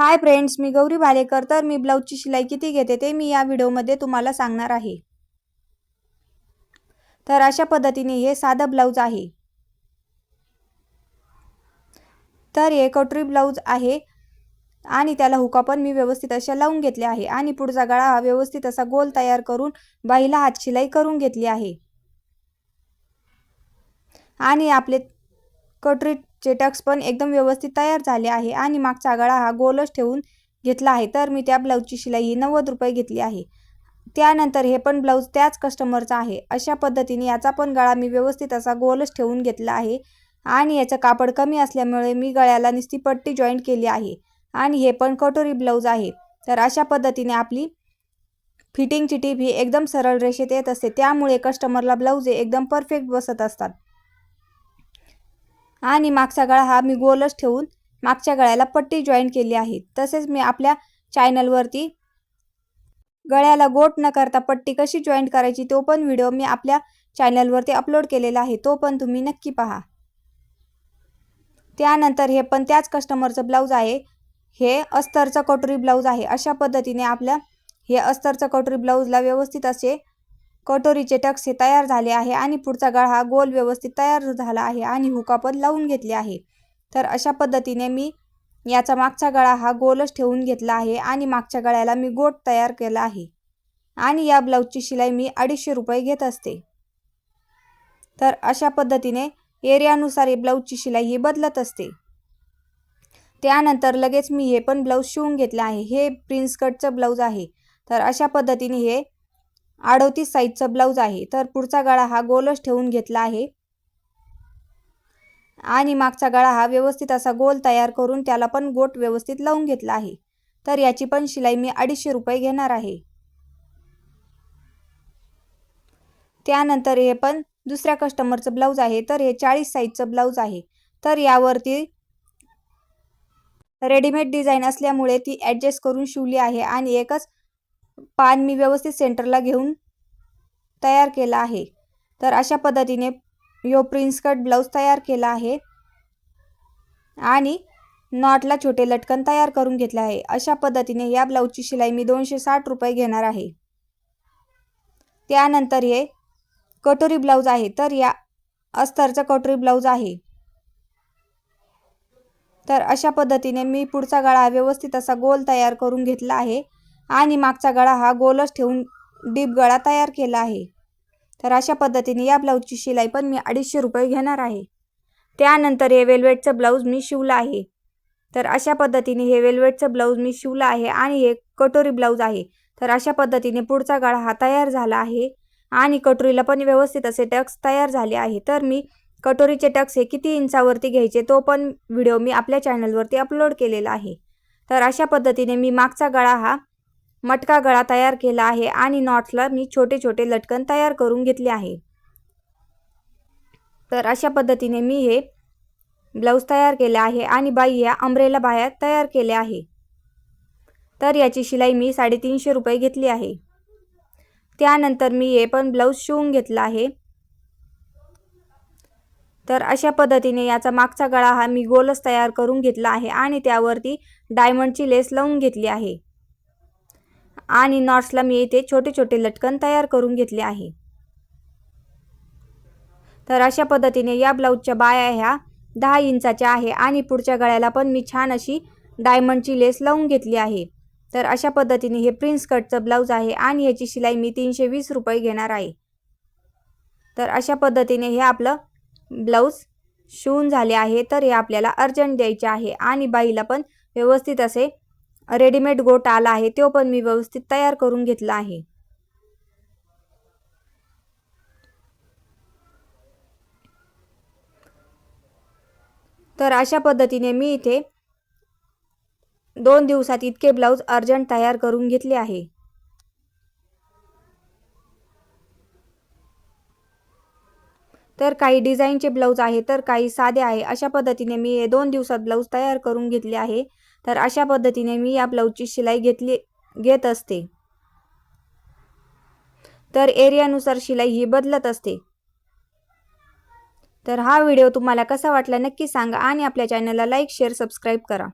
Hi friends, मी गौरी भालेकर। तर मी ब्लाउजची शिलाई किती घेते ते मी या व्हिडिओमध्ये तुम्हाला सांगणार आहे। तर अशा पद्धतीने हे साधा ब्लाउज आहे। तर हे कटोरी ब्लाउज आहे आणि त्याला हुका पण मी व्यवस्थित अशा लावून घेतले आहे आणि पुढचा गळा हा व्यवस्थित असा गोल तयार करून बाहीला हात शिलाई करून घेतली आहे। आणि आपले कटोरीचे टक्स पण एकदम व्यवस्थित तयार झाले आहे आणि मागचा गळा हा गोलच ठेवून घेतला आहे। तर मी त्या ब्लाउजची शिलाई ही 90 रुपये घेतली आहे। त्यानंतर हे पण ब्लाउज त्याच कस्टमरचा आहे। अशा पद्धतीने याचा पण गळा मी व्यवस्थित असा गोलच ठेवून घेतला आहे आणि याचं कापड कमी असल्यामुळे मी गळ्याला नुसती पट्टी जॉईंट केली आहे आणि हे पण कटोरी ब्लाउज आहे। तर अशा पद्धतीने आपली फिटिंगची टीप ही एकदम सरळ रेषेत येत असते, त्यामुळे कस्टमरला ब्लाउज एकदम परफेक्ट बसत असतात। आणि मागचा गळा हा मी गोलच ठेवून मागच्या गळ्याला पट्टी जॉईंट केली आहे। तसेच मी आपल्या चॅनलवरती गळ्याला गोट न करता पट्टी कशी जॉईंट करायची तो पण व्हिडिओ मी आपल्या चॅनलवरती अपलोड केलेला आहे, तो पण तुम्ही नक्की पहा। त्यानंतर हे पण त्याच कस्टमरचं ब्लाउज आहे। हे अस्तरचा कटोरी ब्लाउज आहे। अशा पद्धतीने आपल्या हे अस्तरचा कटोरी ब्लाउजला व्यवस्थित असे कटोरीचे टक्स हे तयार झाले आहे आणि पुढचा गळा हा गोल व्यवस्थित तयार झाला आहे आणि हुका पण लावून घेतले आहे। तर अशा पद्धतीने मी याचा मागचा गळा हा गोलच ठेवून घेतला आहे आणि मागच्या गळ्याला मी गोट तयार केला आहे आणि या ब्लाउजची शिलाई मी 250 रुपये घेत असते। तर अशा पद्धतीने एरियानुसार हे ब्लाउजची शिलाई ही बदलत असते। त्यानंतर लगेच मी हे पण ब्लाउज शिवून घेतले आहे। हे प्रिन्स कटचं ब्लाउज आहे। तर अशा पद्धतीने हे 38 साईजचं ब्लाउज आहे। तर पुढचा गळा हा गोलच ठेवून घेतला आहे आणि मागचा गळा हा व्यवस्थित असा गोल तयार करून त्याला पण गोट व्यवस्थित लावून घेतला आहे। तर याची पण शिलाई मी 250 रुपये घेणार आहे। त्यानंतर हे पण दुसऱ्या कस्टमरचं ब्लाउज आहे। तर हे 40 साईजचं ब्लाउज आहे। तर यावरती रेडीमेड डिझाईन असल्यामुळे ती ॲडजस्ट करून शिवली आहे आणि एकच पान मी व्यवस्थित सेंटरला घेऊन तयार केला आहे। तर अशा पद्धतीने यो प्रिन्स कट ब्लाउज तयार केला आहे आणि नॉटला छोटे लटकन तयार करून घेतले आहे। अशा पद्धतीने या ब्लाउजची शिलाई मी 260 रुपये घेणार आहे। त्यानंतर हे कटोरी ब्लाउज आहे। तर या अस्तरचा कटोरी ब्लाउज आहे। तर अशा पद्धतीने मी पुढचा गळा व्यवस्थित असा गोल तयार करून घेतला आहे आणि मागचा गळा हा गोलच ठेवून डीप गळा तयार केला आहे। तर अशा पद्धतीने या ब्लाउजची शिलाई पण मी 250 रुपये घेणार आहे। त्यानंतर हे वेल्वेटचं ब्लाउज मी शिवलं आहे। तर अशा पद्धतीने हे वेल्वेटचं ब्लाउज मी शिवलं आहे आणि हे कटोरी ब्लाउज आहे। तर अशा पद्धतीने पुढचा गळा हा तयार झाला आहे आणि कटोरीला पण व्यवस्थित असे टक्स तयार झाले आहे। तर मी कटोरीचे टक्स हे किती इंचावरती घ्यायचे तो पण व्हिडिओ मी आपल्या चॅनलवरती अपलोड केलेला आहे। तर अशा पद्धतीने मी मागचा गळा हा मटका गळा तयार केला आहे आणि नॉट्सला मी छोटे छोटे लटकन तयार करून घेतले आहे। तर अशा पद्धतीने मी हे ब्लाउज तयार केले आहे आणि बाही या अम्ब्रेला बाह्या तयार केल्या आहे। तर याची शिलाई मी 350 रुपये घेतली आहे। त्यानंतर मी हे पण ब्लाउज शिवून घेतला आहे। तर अशा पद्धतीने याचा मागचा गळा हा मी गोलच तयार करून घेतला आहे आणि त्यावरती डायमंडची लेस लावून घेतली आहे आणि नॉट्सला मी इथे छोटे छोटे लटकन तयार करून घेतले आहे। तर अशा पद्धतीने या ब्लाउजच्या बाह्या ह्या 10 इंचाच्या आहे आणि पुढच्या गळ्याला पण मी छान अशी डायमंडची लेस लावून घेतली आहे। तर अशा पद्धतीने हे प्रिन्स कटचं ब्लाउज आहे आणि याची शिलाई मी 320 रुपये घेणार आहे। तर अशा पद्धतीने हे आपलं ब्लाउज शिवून झाले आहे। तर हे आपल्याला अर्जंट द्यायचे आहे आणि बाईला पण व्यवस्थित असे रेडीमेड गोट आला आहे, तो पण मी व्यवस्थित तयार करून घेतला आहे। तर अशा पद्धतीने मी इथे 2 दिवसात इतके ब्लाउज अर्जंट तयार करून घेतले आहे। तर काही डिझाईनचे ब्लाउज आहे तर काही साधे आहे। अशा पद्धतीने मी हे 2 दिवसात ब्लाउज तयार करून घेतले आहे। तर अशा पद्धतीने मी या ब्लाउजची शिलाई घेत असते। तर एरियानुसार शिलाई ही बदलत असते। तर हा व्हिडिओ तुम्हाला कसा वाटला नक्की सांगा आणि आपल्या चॅनलला लाईक, शेअर, सबस्क्राईब करा।